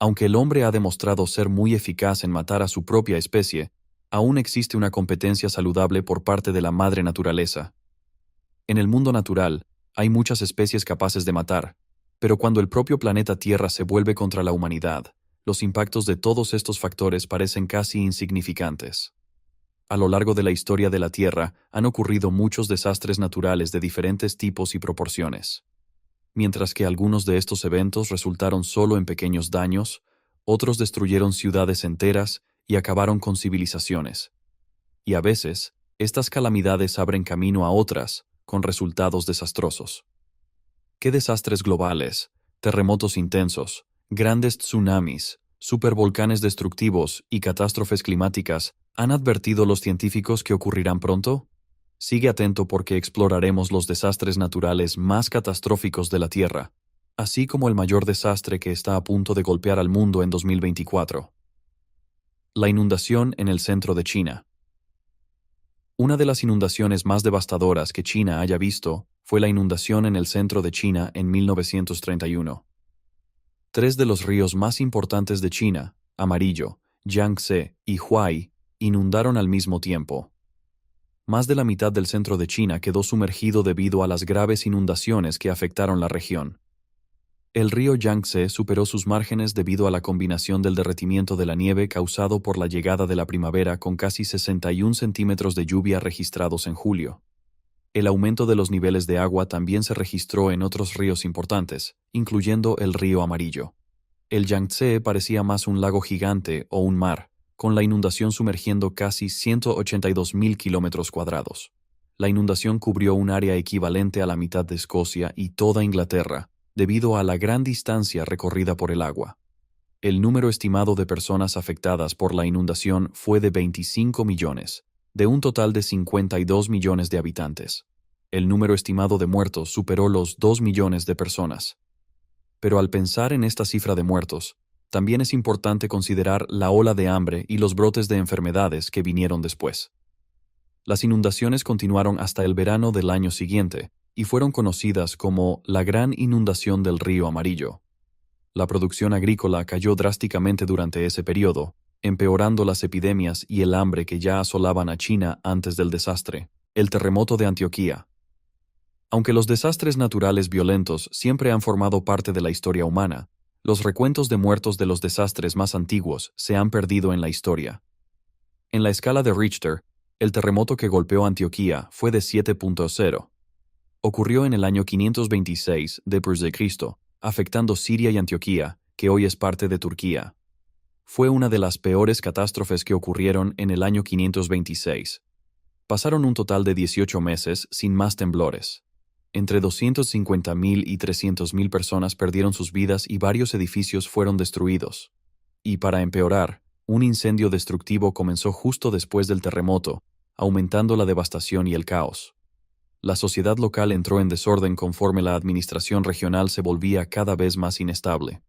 Aunque el hombre ha demostrado ser muy eficaz en matar a su propia especie, aún existe una competencia saludable por parte de la madre naturaleza. En el mundo natural, hay muchas especies capaces de matar, pero cuando el propio planeta Tierra se vuelve contra la humanidad, los impactos de todos estos factores parecen casi insignificantes. A lo largo de la historia de la Tierra han ocurrido muchos desastres naturales de diferentes tipos y proporciones. Mientras que algunos de estos eventos resultaron solo en pequeños daños, otros destruyeron ciudades enteras y acabaron con civilizaciones. Y a veces, estas calamidades abren camino a otras, con resultados desastrosos. ¿Qué desastres globales, terremotos intensos, grandes tsunamis, supervolcanes destructivos y catástrofes climáticas han advertido los científicos que ocurrirán pronto? Sigue atento porque exploraremos los desastres naturales más catastróficos de la Tierra, así como el mayor desastre que está a punto de golpear al mundo en 2024. La inundación en el centro de China. Una de las inundaciones más devastadoras que China haya visto fue la inundación en el centro de China en 1931. Tres de los ríos más importantes de China, Amarillo, Yangtze y Huai, inundaron al mismo tiempo. Más de la mitad del centro de China quedó sumergido debido a las graves inundaciones que afectaron la región. El río Yangtze superó sus márgenes debido a la combinación del derretimiento de la nieve causado por la llegada de la primavera con casi 61 centímetros de lluvia registrados en julio. El aumento de los niveles de agua también se registró en otros ríos importantes, incluyendo el río Amarillo. El Yangtze parecía más un lago gigante o un mar, con la inundación sumergiendo casi 182.000 kilómetros cuadrados. La inundación cubrió un área equivalente a la mitad de Escocia y toda Inglaterra, debido a la gran distancia recorrida por el agua. El número estimado de personas afectadas por la inundación fue de 25 millones, de un total de 52 millones de habitantes. El número estimado de muertos superó los 2 millones de personas. Pero al pensar en esta cifra de muertos, también es importante considerar la ola de hambre y los brotes de enfermedades que vinieron después. Las inundaciones continuaron hasta el verano del año siguiente y fueron conocidas como la Gran Inundación del Río Amarillo. La producción agrícola cayó drásticamente durante ese periodo, empeorando las epidemias y el hambre que ya asolaban a China antes del desastre, el terremoto de Antioquía. Aunque los desastres naturales violentos siempre han formado parte de la historia humana, los recuentos de muertos de los desastres más antiguos se han perdido en la historia. En la escala de Richter, el terremoto que golpeó Antioquía fue de 7.0. Ocurrió en el año 526 d.C., afectando Siria y Antioquía, que hoy es parte de Turquía. Fue una de las peores catástrofes que ocurrieron en el año 526. Pasaron un total de 18 meses sin más temblores. Entre 250.000 y 300.000 personas perdieron sus vidas y varios edificios fueron destruidos. Y para empeorar, un incendio destructivo comenzó justo después del terremoto, aumentando la devastación y el caos. La sociedad local entró en desorden conforme la administración regional se volvía cada vez más inestable.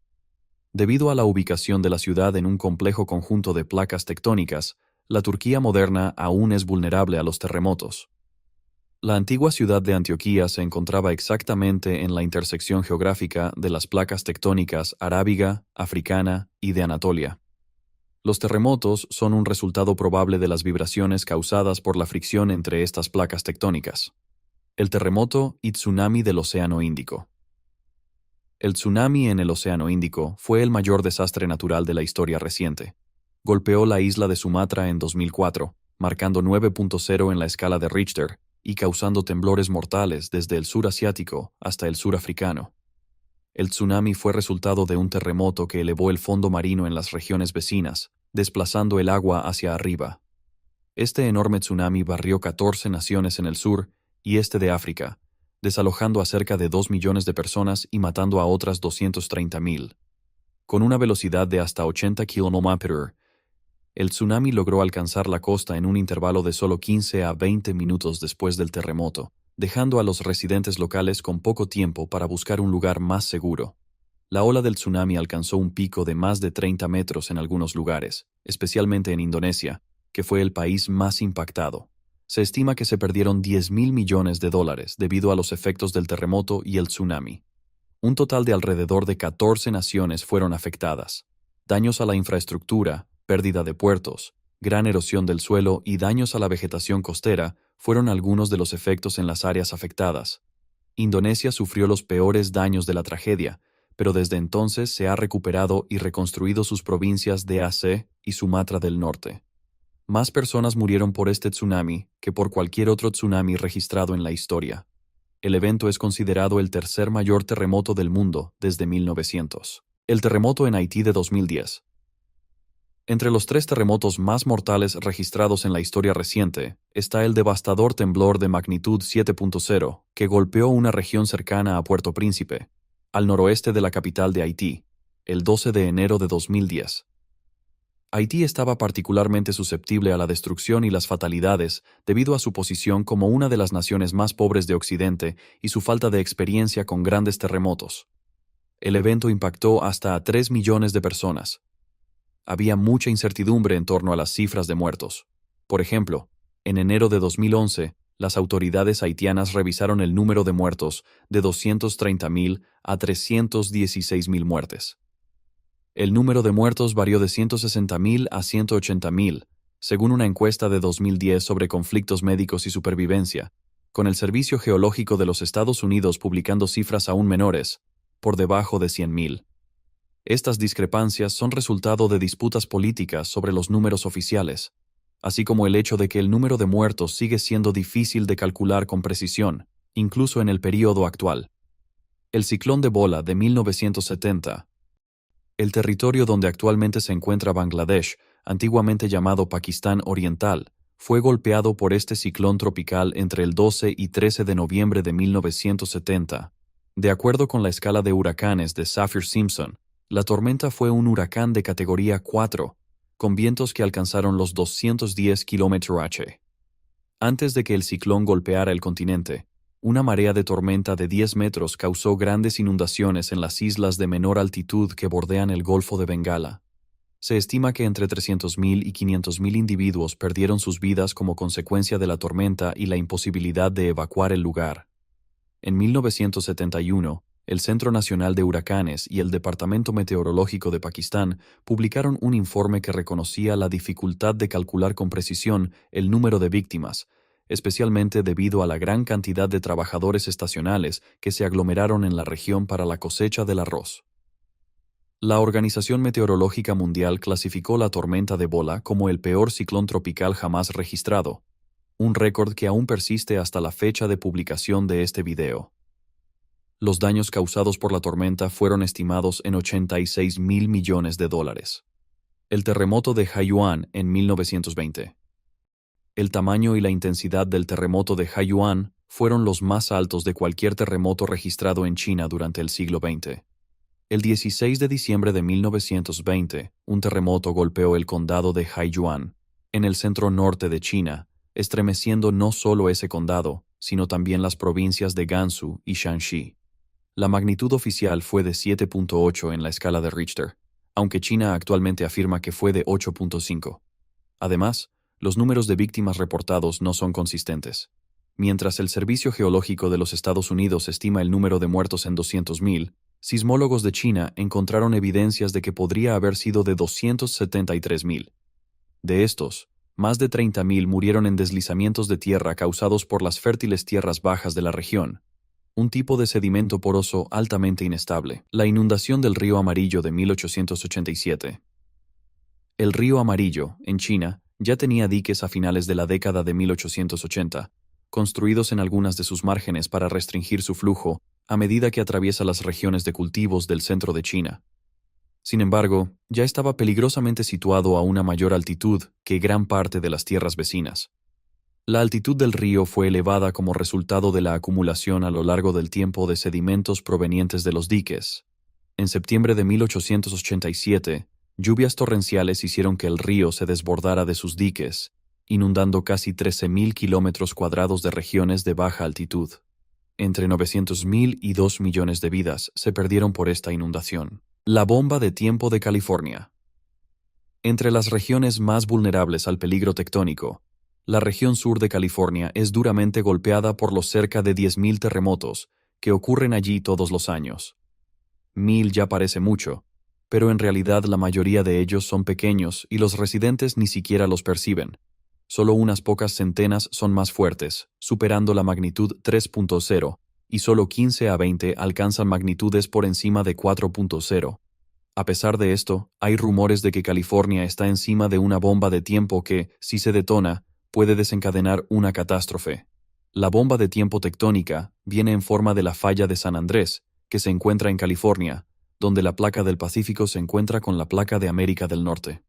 Debido a la ubicación de la ciudad en un complejo conjunto de placas tectónicas, la Turquía moderna aún es vulnerable a los terremotos. La antigua ciudad de Antioquía se encontraba exactamente en la intersección geográfica de las placas tectónicas arábiga, africana y de Anatolia. Los terremotos son un resultado probable de las vibraciones causadas por la fricción entre estas placas tectónicas. El terremoto y tsunami del Océano Índico. El tsunami en el Océano Índico fue el mayor desastre natural de la historia reciente. Golpeó la isla de Sumatra en 2004, marcando 9.0 en la escala de Richter y causando temblores mortales desde el sur asiático hasta el sur africano. El tsunami fue resultado de un terremoto que elevó el fondo marino en las regiones vecinas, desplazando el agua hacia arriba. Este enorme tsunami barrió 14 naciones en el sur y este de África, desalojando a cerca de 2 millones de personas y matando a otras 230.000. Con una velocidad de hasta 80 km/h, el tsunami logró alcanzar la costa en un intervalo de solo 15 a 20 minutos después del terremoto, dejando a los residentes locales con poco tiempo para buscar un lugar más seguro. La ola del tsunami alcanzó un pico de más de 30 metros en algunos lugares, especialmente en Indonesia, que fue el país más impactado. Se estima que se perdieron $10.000 millones debido a los efectos del terremoto y el tsunami. Un total de alrededor de 14 naciones fueron afectadas. Daños a la infraestructura, pérdida de puertos, gran erosión del suelo y daños a la vegetación costera fueron algunos de los efectos en las áreas afectadas. Indonesia sufrió los peores daños de la tragedia, pero desde entonces se ha recuperado y reconstruido sus provincias de Aceh y Sumatra del Norte. Más personas murieron por este tsunami que por cualquier otro tsunami registrado en la historia. El evento es considerado el tercer mayor terremoto del mundo desde 1900. El terremoto en Haití de 2010. Entre los 3 terremotos más mortales registrados en la historia reciente, está el devastador temblor de magnitud 7.0, que golpeó una región cercana a Puerto Príncipe, al noroeste de la capital de Haití, el 12 de enero de 2010. Haití estaba particularmente susceptible a la destrucción y las fatalidades debido a su posición como una de las naciones más pobres de Occidente y su falta de experiencia con grandes terremotos. El evento impactó hasta a 3 millones de personas. Había mucha incertidumbre en torno a las cifras de muertos. Por ejemplo, en enero de 2011, las autoridades haitianas revisaron el número de muertos de 230.000 a 316.000 muertes. El número de muertos varió de 160.000 a 180.000, según una encuesta de 2010 sobre conflictos médicos y supervivencia, con el Servicio Geológico de los Estados Unidos publicando cifras aún menores, por debajo de 100.000. Estas discrepancias son resultado de disputas políticas sobre los números oficiales, así como el hecho de que el número de muertos sigue siendo difícil de calcular con precisión, incluso en el período actual. El ciclón de Bola de 1970. El territorio donde actualmente se encuentra Bangladesh, antiguamente llamado Pakistán Oriental, fue golpeado por este ciclón tropical entre el 12 y 13 de noviembre de 1970. De acuerdo con la escala de huracanes de Saffir-Simpson, la tormenta fue un huracán de categoría 4, con vientos que alcanzaron los 210 km/h. Antes de que el ciclón golpeara el continente, una marea de tormenta de 10 metros causó grandes inundaciones en las islas de menor altitud que bordean el Golfo de Bengala. Se estima que entre 300.000 y 500.000 individuos perdieron sus vidas como consecuencia de la tormenta y la imposibilidad de evacuar el lugar. En 1971, el Centro Nacional de Huracanes y el Departamento Meteorológico de Pakistán publicaron un informe que reconocía la dificultad de calcular con precisión el número de víctimas, especialmente debido a la gran cantidad de trabajadores estacionales que se aglomeraron en la región para la cosecha del arroz. La Organización Meteorológica Mundial clasificó la tormenta de Bola como el peor ciclón tropical jamás registrado, un récord que aún persiste hasta la fecha de publicación de este video. Los daños causados por la tormenta fueron estimados en $86.000 millones. El terremoto de Haiyuan en 1920. El tamaño y la intensidad del terremoto de Haiyuan fueron los más altos de cualquier terremoto registrado en China durante el siglo XX. El 16 de diciembre de 1920, un terremoto golpeó el condado de Haiyuan, en el centro norte de China, estremeciendo no solo ese condado, sino también las provincias de Gansu y Shanxi. La magnitud oficial fue de 7.8 en la escala de Richter, aunque China actualmente afirma que fue de 8.5. Además, los números de víctimas reportados no son consistentes. Mientras el Servicio Geológico de los Estados Unidos estima el número de muertos en 200.000, sismólogos de China encontraron evidencias de que podría haber sido de 273.000. De estos, más de 30.000 murieron en deslizamientos de tierra causados por las fértiles tierras bajas de la región, un tipo de sedimento poroso altamente inestable. La inundación del río Amarillo de 1887. El río Amarillo, en China, ya tenía diques a finales de la década de 1880, construidos en algunas de sus márgenes para restringir su flujo a medida que atraviesa las regiones de cultivos del centro de China. Sin embargo, ya estaba peligrosamente situado a una mayor altitud que gran parte de las tierras vecinas. La altitud del río fue elevada como resultado de la acumulación a lo largo del tiempo de sedimentos provenientes de los diques. En septiembre de 1887, lluvias torrenciales hicieron que el río se desbordara de sus diques, inundando casi 13.000 kilómetros cuadrados de regiones de baja altitud. Entre 900.000 y 2 millones de vidas se perdieron por esta inundación. La bomba de tiempo de California. Entre las regiones más vulnerables al peligro tectónico, la región sur de California es duramente golpeada por los cerca de 10.000 terremotos que ocurren allí todos los años. 1.000 ya parece mucho, pero en realidad la mayoría de ellos son pequeños y los residentes ni siquiera los perciben. Solo unas pocas centenas son más fuertes, superando la magnitud 3.0, y solo 15 a 20 alcanzan magnitudes por encima de 4.0. A pesar de esto, hay rumores de que California está encima de una bomba de tiempo que, si se detona, puede desencadenar una catástrofe. La bomba de tiempo tectónica viene en forma de la falla de San Andrés, que se encuentra en California, donde la placa del Pacífico se encuentra con la placa de América del Norte.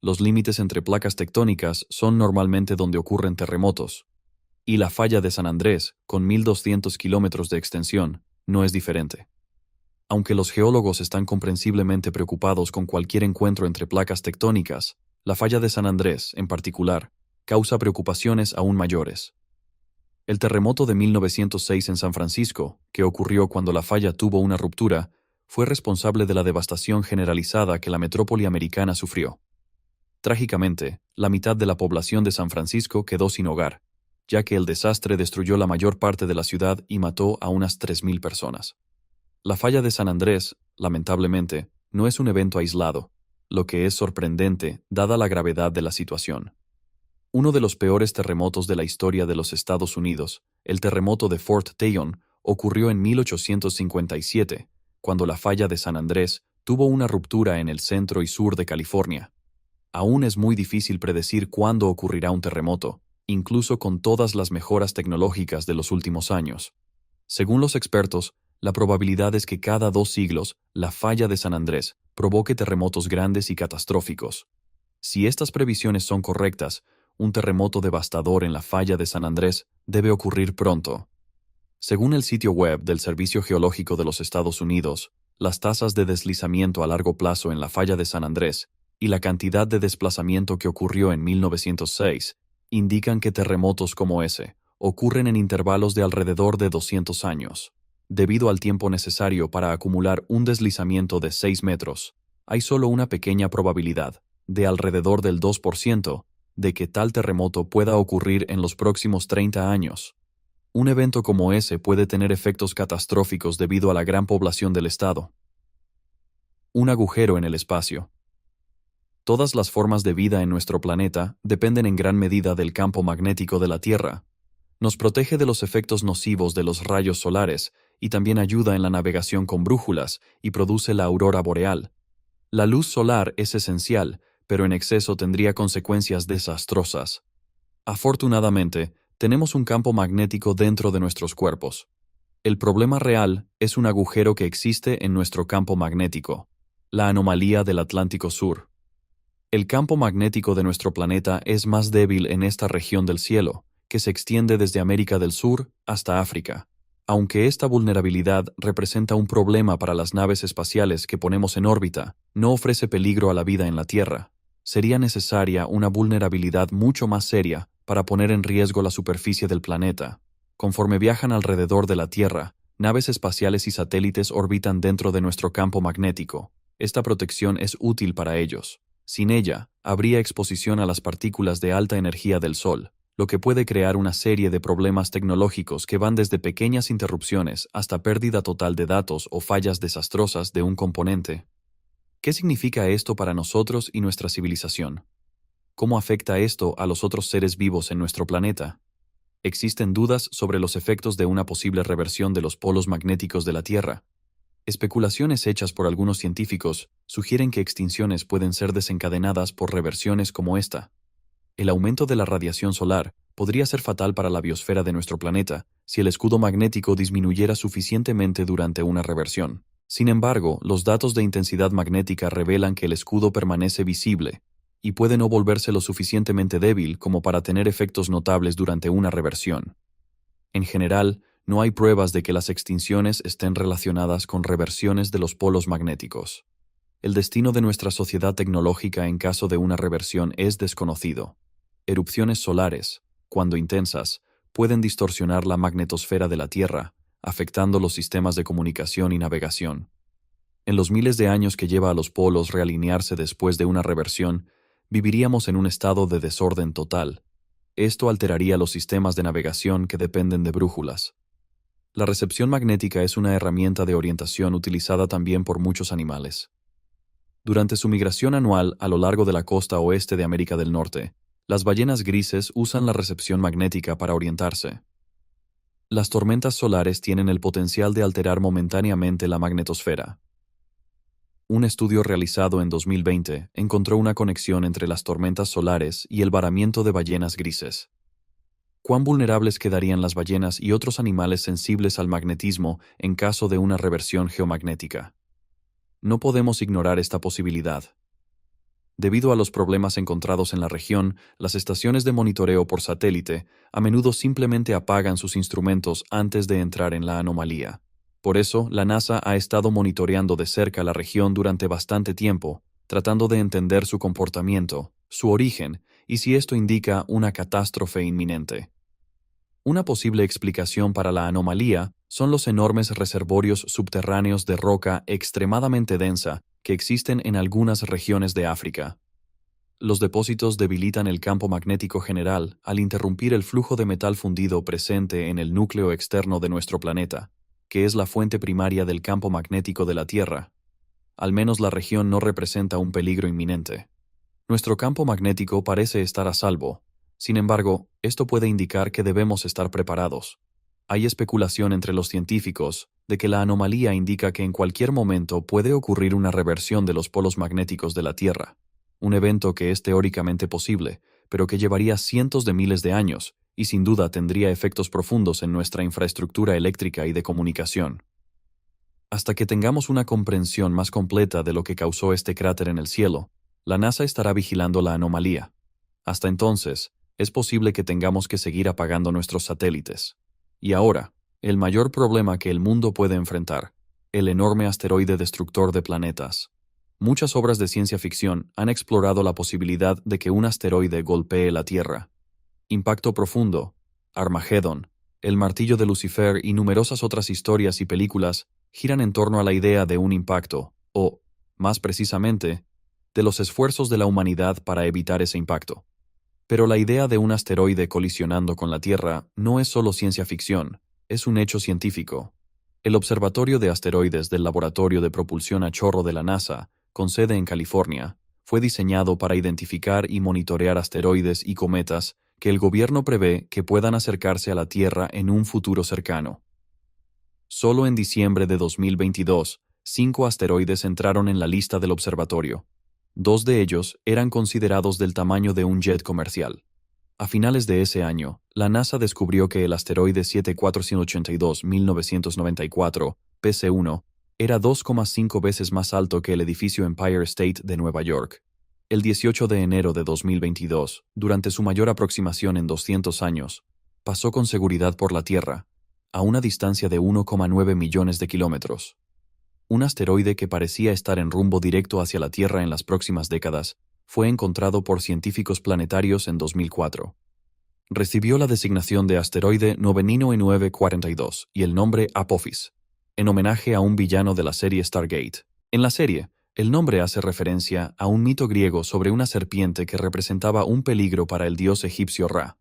Los límites entre placas tectónicas son normalmente donde ocurren terremotos, y la falla de San Andrés, con 1.200 kilómetros de extensión, no es diferente. Aunque los geólogos están comprensiblemente preocupados con cualquier encuentro entre placas tectónicas, la falla de San Andrés, en particular, causa preocupaciones aún mayores. El terremoto de 1906 en San Francisco, que ocurrió cuando la falla tuvo una ruptura, fue responsable de la devastación generalizada que la metrópoli americana sufrió. Trágicamente, la mitad de la población de San Francisco quedó sin hogar, ya que el desastre destruyó la mayor parte de la ciudad y mató a unas 3.000 personas. La falla de San Andrés, lamentablemente, no es un evento aislado, lo que es sorprendente dada la gravedad de la situación. Uno de los peores terremotos de la historia de los Estados Unidos, el terremoto de Fort Tejon, ocurrió en 1857, cuando la falla de San Andrés tuvo una ruptura en el centro y sur de California. Aún es muy difícil predecir cuándo ocurrirá un terremoto, incluso con todas las mejoras tecnológicas de los últimos años. Según los expertos, la probabilidad es que cada 2 siglos la falla de San Andrés provoque terremotos grandes y catastróficos. Si estas previsiones son correctas, un terremoto devastador en la falla de San Andrés debe ocurrir pronto. Según el sitio web del Servicio Geológico de los Estados Unidos, las tasas de deslizamiento a largo plazo en la falla de San Andrés y la cantidad de desplazamiento que ocurrió en 1906 indican que terremotos como ese ocurren en intervalos de alrededor de 200 años. Debido al tiempo necesario para acumular un deslizamiento de 6 metros, hay solo una pequeña probabilidad, de alrededor del 2%, de que tal terremoto pueda ocurrir en los próximos 30 años. Un evento como ese puede tener efectos catastróficos debido a la gran población del estado. Un agujero en el espacio. Todas las formas de vida en nuestro planeta dependen en gran medida del campo magnético de la Tierra. Nos protege de los efectos nocivos de los rayos solares y también ayuda en la navegación con brújulas y produce la aurora boreal. La luz solar es esencial, pero en exceso tendría consecuencias desastrosas. Afortunadamente, tenemos un campo magnético dentro de nuestros cuerpos. El problema real es un agujero que existe en nuestro campo magnético, la anomalía del Atlántico Sur. El campo magnético de nuestro planeta es más débil en esta región del cielo, que se extiende desde América del Sur hasta África. Aunque esta vulnerabilidad representa un problema para las naves espaciales que ponemos en órbita, no ofrece peligro a la vida en la Tierra. Sería necesaria una vulnerabilidad mucho más seria para poner en riesgo la superficie del planeta. Conforme viajan alrededor de la Tierra, naves espaciales y satélites orbitan dentro de nuestro campo magnético. Esta protección es útil para ellos. Sin ella, habría exposición a las partículas de alta energía del Sol, lo que puede crear una serie de problemas tecnológicos que van desde pequeñas interrupciones hasta pérdida total de datos o fallas desastrosas de un componente. ¿Qué significa esto para nosotros y nuestra civilización? ¿Cómo afecta esto a los otros seres vivos en nuestro planeta? Existen dudas sobre los efectos de una posible reversión de los polos magnéticos de la Tierra. Especulaciones hechas por algunos científicos sugieren que extinciones pueden ser desencadenadas por reversiones como esta. El aumento de la radiación solar podría ser fatal para la biosfera de nuestro planeta si el escudo magnético disminuyera suficientemente durante una reversión. Sin embargo, los datos de intensidad magnética revelan que el escudo permanece visible y puede no volverse lo suficientemente débil como para tener efectos notables durante una reversión. En general, no hay pruebas de que las extinciones estén relacionadas con reversiones de los polos magnéticos. El destino de nuestra sociedad tecnológica en caso de una reversión es desconocido. Erupciones solares, cuando intensas, pueden distorsionar la magnetosfera de la Tierra, afectando los sistemas de comunicación y navegación. En los miles de años que lleva a los polos realinearse después de una reversión, viviríamos en un estado de desorden total. Esto alteraría los sistemas de navegación que dependen de brújulas. La recepción magnética es una herramienta de orientación utilizada también por muchos animales. Durante su migración anual a lo largo de la costa oeste de América del Norte, las ballenas grises usan la recepción magnética para orientarse. Las tormentas solares tienen el potencial de alterar momentáneamente la magnetosfera. Un estudio realizado en 2020 encontró una conexión entre las tormentas solares y el varamiento de ballenas grises. ¿Cuán vulnerables quedarían las ballenas y otros animales sensibles al magnetismo en caso de una reversión geomagnética? No podemos ignorar esta posibilidad. Debido a los problemas encontrados en la región, las estaciones de monitoreo por satélite a menudo simplemente apagan sus instrumentos antes de entrar en la anomalía. Por eso, la NASA ha estado monitoreando de cerca la región durante bastante tiempo, tratando de entender su comportamiento, su origen y si esto indica una catástrofe inminente. Una posible explicación para la anomalía son los enormes reservorios subterráneos de roca extremadamente densa que existen en algunas regiones de África. Los depósitos debilitan el campo magnético general al interrumpir el flujo de metal fundido presente en el núcleo externo de nuestro planeta, que es la fuente primaria del campo magnético de la Tierra. Al menos la región no representa un peligro inminente. Nuestro campo magnético parece estar a salvo. Sin embargo, esto puede indicar que debemos estar preparados. Hay especulación entre los científicos de que la anomalía indica que en cualquier momento puede ocurrir una reversión de los polos magnéticos de la Tierra, un evento que es teóricamente posible, pero que llevaría cientos de miles de años y sin duda tendría efectos profundos en nuestra infraestructura eléctrica y de comunicación. Hasta que tengamos una comprensión más completa de lo que causó este cráter en el cielo, la NASA estará vigilando la anomalía. Hasta entonces, es posible que tengamos que seguir apagando nuestros satélites. Y ahora, el mayor problema que el mundo puede enfrentar, el enorme asteroide destructor de planetas. Muchas obras de ciencia ficción han explorado la posibilidad de que un asteroide golpee la Tierra. Impacto profundo, Armageddon, El martillo de Lucifer y numerosas otras historias y películas giran en torno a la idea de un impacto, o, más precisamente, de los esfuerzos de la humanidad para evitar ese impacto. Pero la idea de un asteroide colisionando con la Tierra no es solo ciencia ficción, es un hecho científico. El Observatorio de Asteroides del Laboratorio de Propulsión a Chorro de la NASA, con sede en California, fue diseñado para identificar y monitorear asteroides y cometas que el gobierno prevé que puedan acercarse a la Tierra en un futuro cercano. Solo en diciembre de 2022, 5 asteroides entraron en la lista del observatorio. 2 de ellos eran considerados del tamaño de un jet comercial. A finales de ese año, la NASA descubrió que el asteroide 74182-1994, PC-1, era 2,5 veces más alto que el edificio Empire State de Nueva York. El 18 de enero de 2022, durante su mayor aproximación en 200 años, pasó con seguridad por la Tierra, a una distancia de 1,9 millones de kilómetros. Un asteroide que parecía estar en rumbo directo hacia la Tierra en las próximas décadas fue encontrado por científicos planetarios en 2004. Recibió la designación de asteroide 9942 y el nombre Apophis, en homenaje a un villano de la serie Stargate. En la serie, el nombre hace referencia a un mito griego sobre una serpiente que representaba un peligro para el dios egipcio Ra.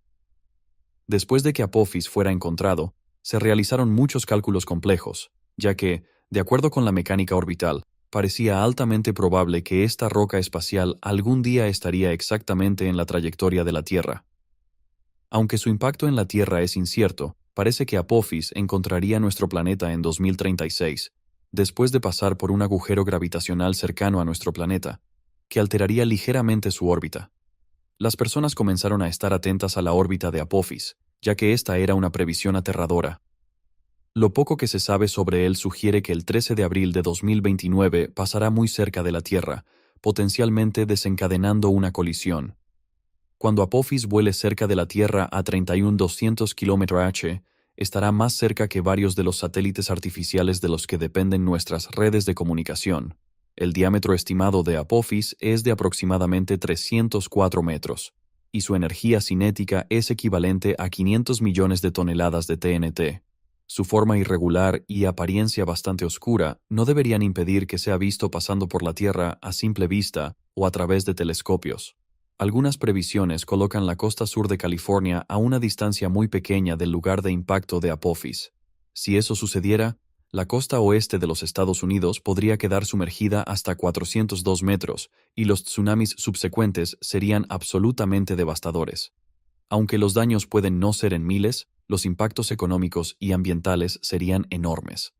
Después de que Apophis fuera encontrado, se realizaron muchos cálculos complejos, ya que, de acuerdo con la mecánica orbital, parecía altamente probable que esta roca espacial algún día estaría exactamente en la trayectoria de la Tierra. Aunque su impacto en la Tierra es incierto, parece que Apophis encontraría nuestro planeta en 2036, después de pasar por un agujero gravitacional cercano a nuestro planeta, que alteraría ligeramente su órbita. Las personas comenzaron a estar atentas a la órbita de Apophis, ya que esta era una previsión aterradora. Lo poco que se sabe sobre él sugiere que el 13 de abril de 2029 pasará muy cerca de la Tierra, potencialmente desencadenando una colisión. Cuando Apophis vuele cerca de la Tierra a 31,200 km/h, estará más cerca que varios de los satélites artificiales de los que dependen nuestras redes de comunicación. El diámetro estimado de Apophis es de aproximadamente 304 metros, y su energía cinética es equivalente a 500 millones de toneladas de TNT. Su forma irregular y apariencia bastante oscura no deberían impedir que sea visto pasando por la Tierra a simple vista o a través de telescopios. Algunas previsiones colocan la costa sur de California a una distancia muy pequeña del lugar de impacto de Apophis. Si eso sucediera, La costa oeste de los Estados Unidos podría quedar sumergida hasta 402 metros, y los tsunamis subsecuentes serían absolutamente devastadores. Aunque los daños pueden no ser en miles, los impactos económicos y ambientales serían enormes.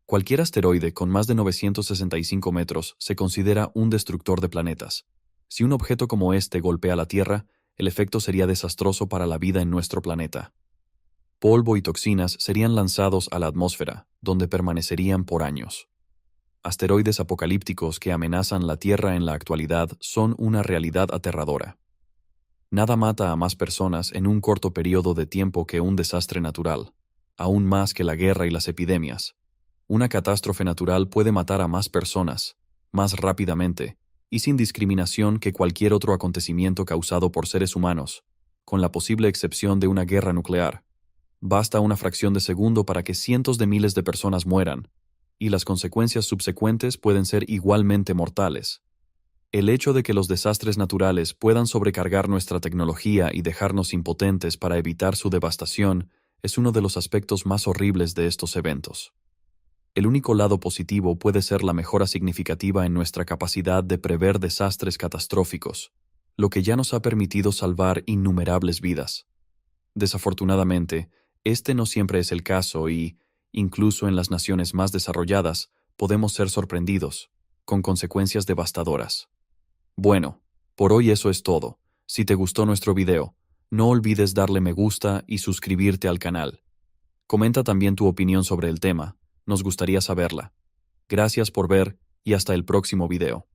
Cualquier asteroide con más de 965 metros se considera un destructor de planetas. Si un objeto como este golpea la Tierra, el efecto sería desastroso para la vida en nuestro planeta. Polvo y toxinas serían lanzados a la atmósfera, donde permanecerían por años. Asteroides apocalípticos que amenazan la Tierra en la actualidad son una realidad aterradora. Nada mata a más personas en un corto periodo de tiempo que un desastre natural, aún más que la guerra y las epidemias. Una catástrofe natural puede matar a más personas, más rápidamente, y sin discriminación que cualquier otro acontecimiento causado por seres humanos, con la posible excepción de una guerra nuclear. Basta una fracción de segundo para que cientos de miles de personas mueran, y las consecuencias subsecuentes pueden ser igualmente mortales. El hecho de que los desastres naturales puedan sobrecargar nuestra tecnología y dejarnos impotentes para evitar su devastación es uno de los aspectos más horribles de estos eventos. El único lado positivo puede ser la mejora significativa en nuestra capacidad de prever desastres catastróficos, lo que ya nos ha permitido salvar innumerables vidas. Desafortunadamente, este no siempre es el caso y, incluso en las naciones más desarrolladas, podemos ser sorprendidos, con consecuencias devastadoras. Bueno, por hoy eso es todo. Si te gustó nuestro video, no olvides darle me gusta y suscribirte al canal. Comenta también tu opinión sobre el tema, nos gustaría saberla. Gracias por ver y hasta el próximo video.